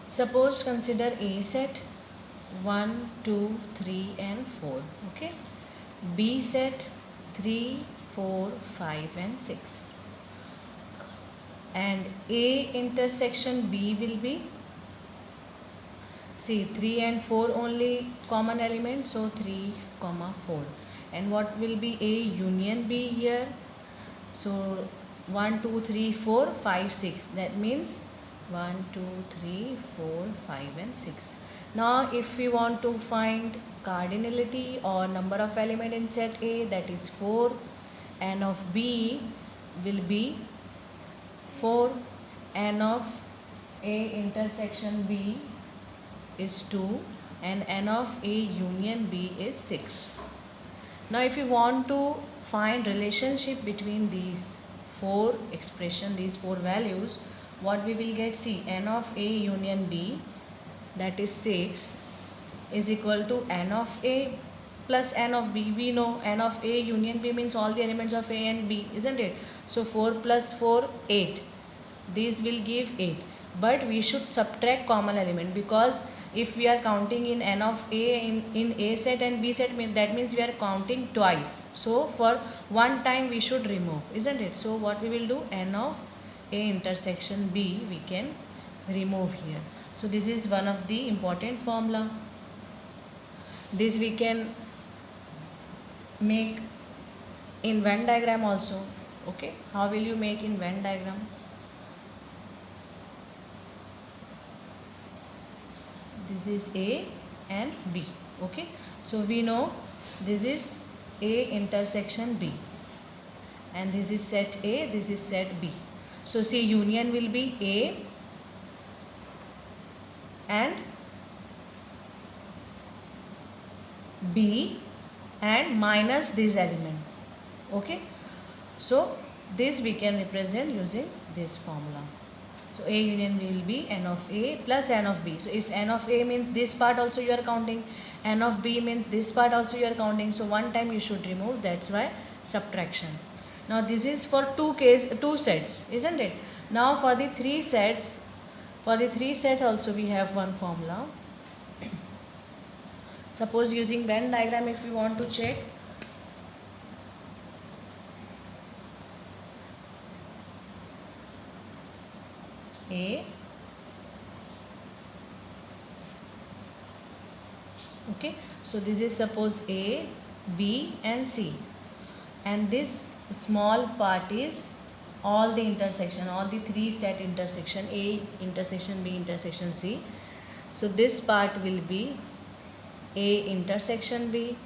Suppose consider A set 1, 2, 3 and 4. Okay. B set 3, 4, 5 and 6. And A intersection B will be, see, 3 and 4 only common element, so 3, 4. And what will be A union B here? So 1, 2, 3, 4, 5, 6. That means 1, 2, 3, 4, 5 and 6. Now if we want to find cardinality or number of element in set A, that is 4. N of B will be 4. N of A intersection B is 2 and N of A union B is 6. Now if you want to find relationship between these four expression, these four values, what we will get, see, N of A union B, that is 6, is equal to N of A plus N of B. We know N of A union B means all the elements of A and B, isn't it? So 4 plus 4, 8. These will give 8. But we should subtract common element, because if we are counting in N of A in A set and B set, that means we are counting twice. So for one time we should remove, isn't it? So what we will do, N of A intersection B we can remove here. So this is one of the important formula. This we can make in Venn diagram also. Okay, how will you make in Venn diagram? This is A and B. Okay, so we know this is A intersection B and this is set A, this is set B. So see, union will be A and B and minus this element. Okay, so this we can represent using this formula. So A union will be N of A plus N of B. So if N of A means this part also you are counting, N of B means this part also you are counting. So one time you should remove, that's why subtraction. Now this is for two sets, isn't it? Now for the three sets also we have one formula. Suppose using Venn diagram, if we want to check, A, okay, so this is suppose A, B and C, and this small part is all the intersection, all the three set intersection, A intersection B intersection C. So this part will be A intersection B,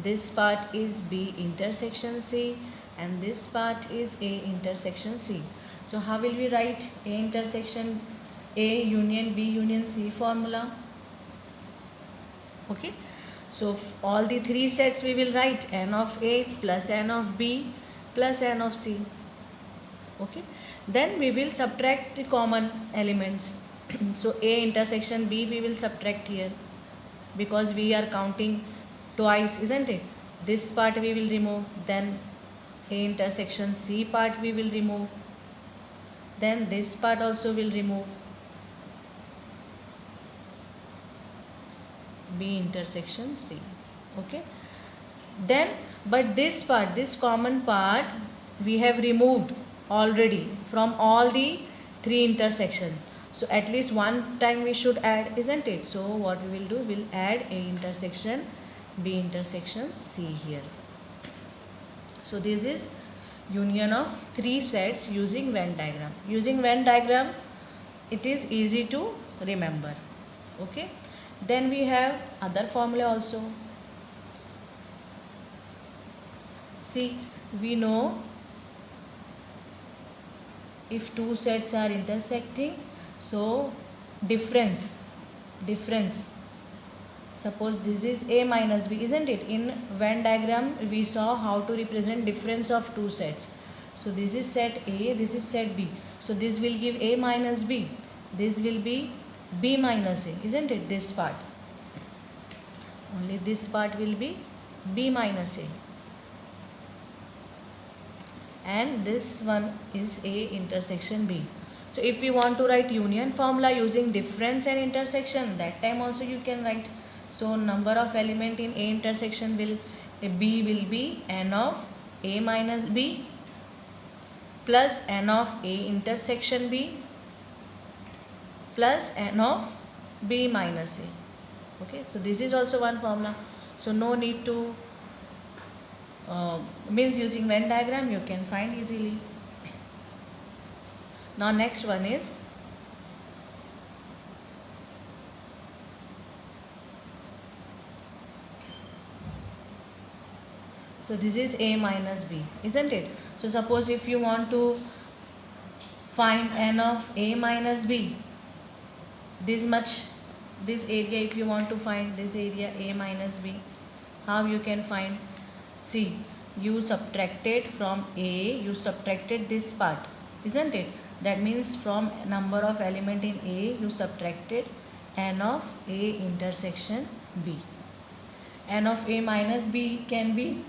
this part is B intersection C and this part is A intersection C. So how will we write A intersection A union B union C formula? Okay, so all the three sets we will write N of A plus N of B plus N of C. Okay, then we will subtract the common elements. So A intersection B we will subtract here, because we are counting twice, isn't it? This part we will remove, then A intersection C part we will remove, then this part also will remove, B intersection C. Okay, then but this part, this common part we have removed already from all the three intersections. So at least one time we should add, isn't it? So what we will do, we'll add A intersection B intersection C here. So this is union of three sets using Venn diagram. Using Venn diagram, it is easy to remember. Okay, then we have other formula also. See, we know if two sets are intersecting, so difference, suppose this is A minus B, isn't it? In Venn diagram we saw how to represent difference of two sets. So this is set A, this is set B. So this will give A minus B, this will be B minus A, isn't it? This part, only this part will be B minus A, and this one is A intersection B. So if we want to write union formula using difference and intersection, that time also you can write. So number of element in A intersection B will be n of A minus B plus n of A intersection B plus n of B minus A. Okay, so this is also one formula. So no need to means using Venn diagram you can find easily. Now next one is so this is A minus B, isn't it? So suppose if you want to find n of A minus B, this area, if you want to find this area A minus B, how you can find? See, you subtracted from A, you subtracted this part, isn't it? That means from number of element in A, you subtracted n of A intersection B. N of A minus B can be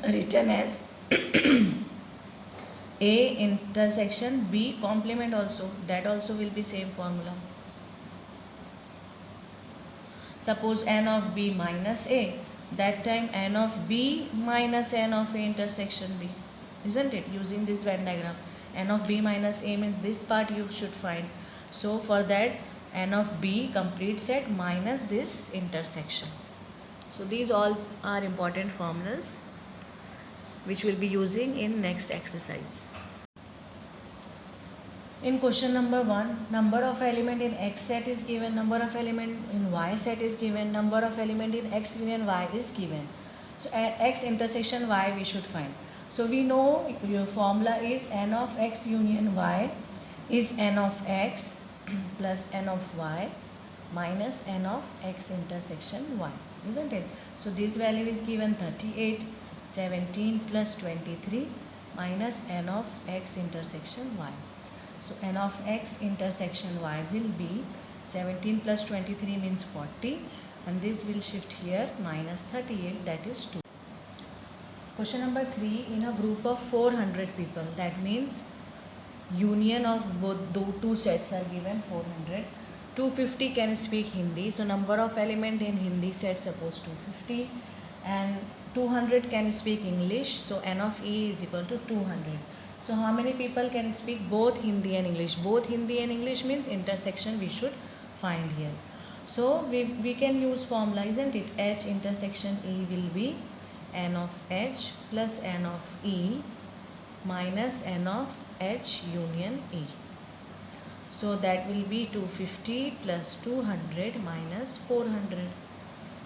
written as A intersection B complement also. That also will be same formula. Suppose n of B minus A, that time n of B minus n of A intersection B, isn't it? Using this Venn diagram, n of B minus A means this part you should find. So for that, n of B complete set minus this intersection. So these all are important formulas which we'll be using in next exercise. In question number 1, number of element in X set is given, number of element in Y set is given, number of element in X union Y is given. So at X intersection Y we should find. So we know your formula is n of X union Y is n of X plus n of Y minus n of X intersection Y, isn't it? So this value is given 38, 17 plus 23 minus n of X intersection Y. So n of X intersection Y will be 17 plus 23 means 40, and this will shift here minus 38, that is 2. Question number 3, in a group of 400 people, that means union of both two sets are given 400. 250 can speak Hindi, so number of element in Hindi set suppose 250, and 200 can speak English, so n of E is equal to 200. So how many people can speak both Hindi and English? Both Hindi and English means intersection we should find here. So we can use formula, isn't it? H intersection E will be n of H plus n of E minus n of H union E. So that will be 250 plus 200 minus 400.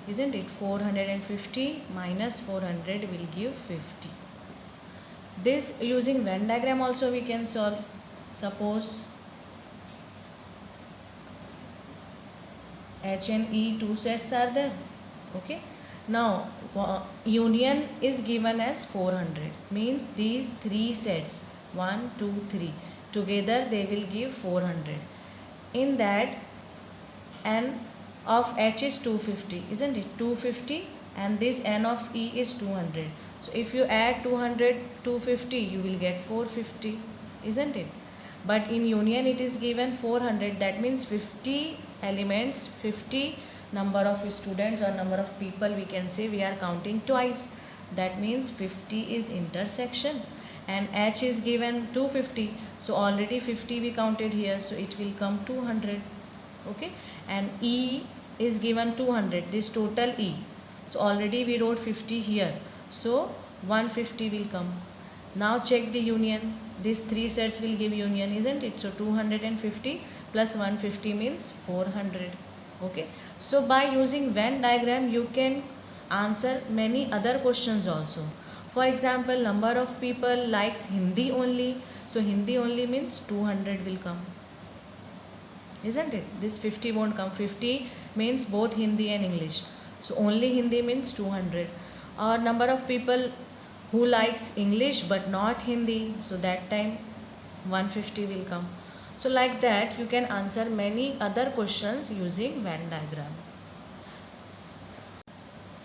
Isn't it? 450 minus 400 will give 50. This using Venn diagram also we can solve. Suppose H and E two sets are there. Okay. Now union is given as 400. Means these three sets 1, 2, 3 together they will give 400. In that n of H is 250, isn't it? 250, and this n of E is 200. So if you add 200, 250, you will get 450, isn't it? But in union it is given 400, that means 50 elements, 50 number of students or number of people we can say we are counting twice. That means 50 is intersection, and H is given 250. So already 50 we counted here, so it will come 200. Okay, and E is given 200, this total E. So already we wrote 50 here, so 150 will come. Now check the union. These three sets will give union, isn't it? So 250 plus 150 means 400. Okay, so by using Venn diagram you can answer many other questions also. For example, number of people likes Hindi only, so Hindi only means 200 will come, isn't it? This 50 won't come. 50 means both Hindi and English, so only Hindi means 200. Or number of people who likes English but not Hindi, so that time 150 will come. So like that you can answer many other questions using Venn diagram.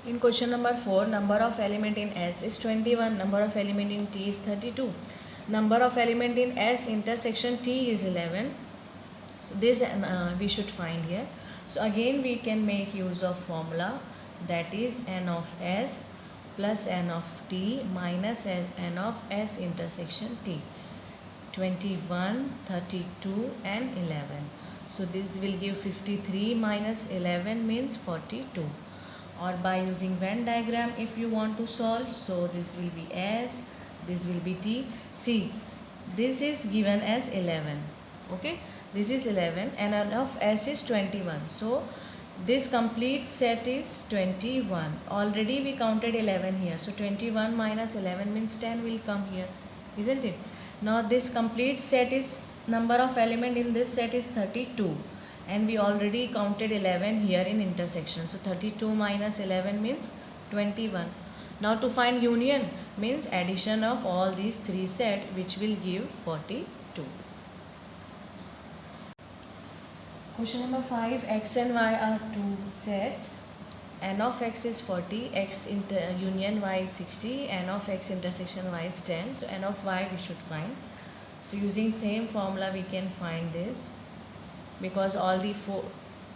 In question number 4, number of element in S is 21, number of element in T is 32. Number of element in S intersection T is 11. So this we should find here. So again we can make use of formula, that is n of S plus n of T minus n of S intersection T. 21, 32 and 11. So this will give 53 minus 11 means 42. Or by using Venn diagram if you want to solve, so this will be S, this will be T. See, this is given as 11. Okay, this is 11 and n of S is 21. So this complete set is 21. Already we counted 11 here. So 21 minus 11 means 10 will come here, isn't it? Now this complete set is, number of element in this set is 32. And we already counted 11 here in intersection. So 32 minus 11 means 21. Now to find union means addition of all these three sets, which will give 42. Question number 5. X and Y are two sets. N of X is 40, X union Y is 60, N of X intersection Y is 10. So N of Y we should find. So using same formula we can find this, because all the four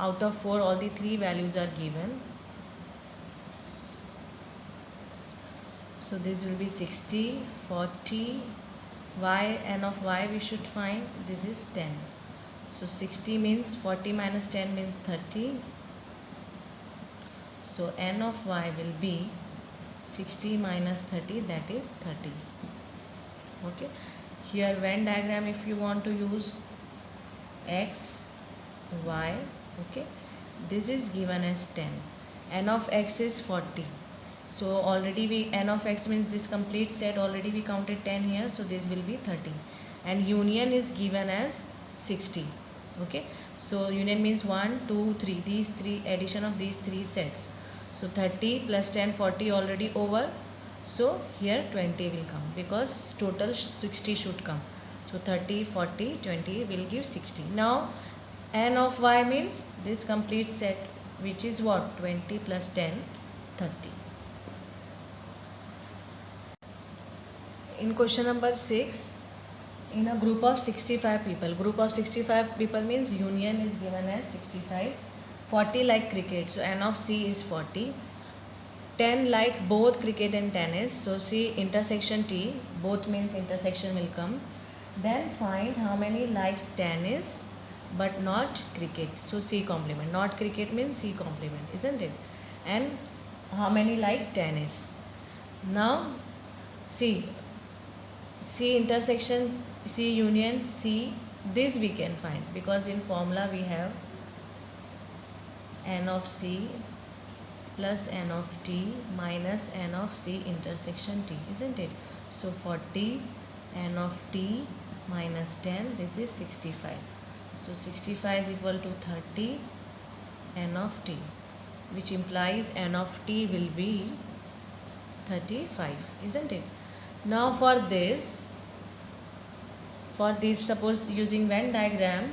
out of 4 all the 3 values are given. So this will be 60, 40, Y, N of Y we should find, this is 10. So 60 means 40 minus 10 means 30. So N of Y will be 60 minus 30, that is 30. Okay, here Venn diagram if you want to use X, Y, okay, this is given as 10. N of X is 40. So already we, N of X means this complete set, already we counted 10 here, so this will be 30. And union is given as 60. Okay, so union means 1, 2, 3, these 3, addition of these 3 sets. So 30 plus 10, 40 already over. So here 20 will come, because total 60 should come. So 30, 40, 20 will give 60. Now N of Y means this complete set, which is what? 20 plus 10, 30. In question number 6, in a group of 65 people means union is given as 65. 40 like cricket, so N of C is 40. 10 like both cricket and tennis, so C intersection T, both means intersection will come. Then find how many like tennis but not cricket, so C complement. Not cricket means C complement, isn't it? And how many like tennis. Now see, C intersection C union C, this we can find, because in formula we have N of C plus N of T minus N of C intersection T, isn't it? So 40 N of T minus 10, this is 65. So 65 is equal to 30 N of T, which implies N of T will be 35, isn't it? Now for this suppose using Venn diagram,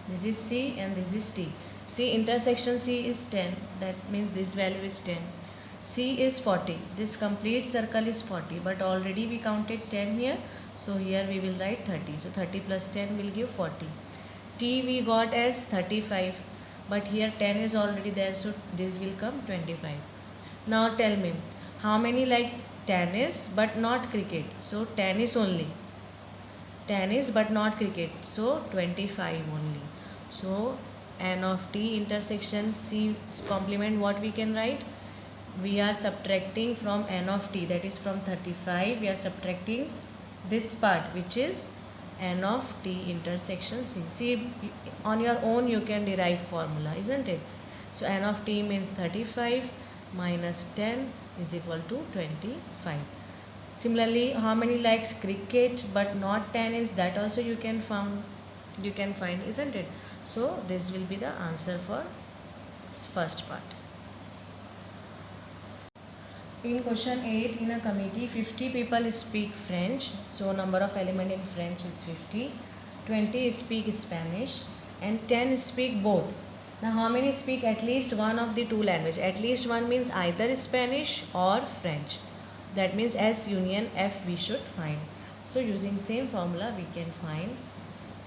this is C and this is T. C intersection C is 10, that means this value is 10. C is 40, this complete circle is 40, but already we counted 10 here, so here we will write 30. So 30 plus 10 will give 40. T we got as 35, but here 10 is already there, so this will come 25. Now tell me, how many like tennis but not cricket? So tennis only. Tennis but not cricket, so 25 only. So N of T intersection C complement, what we can write? We are subtracting from N of T, that is from 35, we are subtracting this part, which is N of T intersection C. See, on your own you can derive formula, isn't it? So N of T means 35 minus 10 is equal to 25. Similarly, how many likes cricket but not tennis, that also you can find, isn't it? So this will be the answer for first part. In question 8, in a committee 50 people speak French, so number of element in French is 50. 20 speak Spanish and 10 speak both. Now how many speak at least one of the two language? At least one means either Spanish or French. That means S union F we should find. So using same formula we can find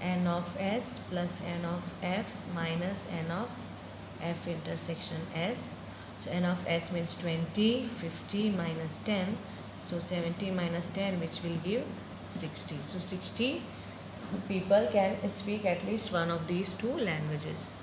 n of S plus n of F minus n of F intersection S. So n of S means 20, 50 minus 10. So 70 minus 10, which will give 60. So 60 people can speak at least one of these two languages.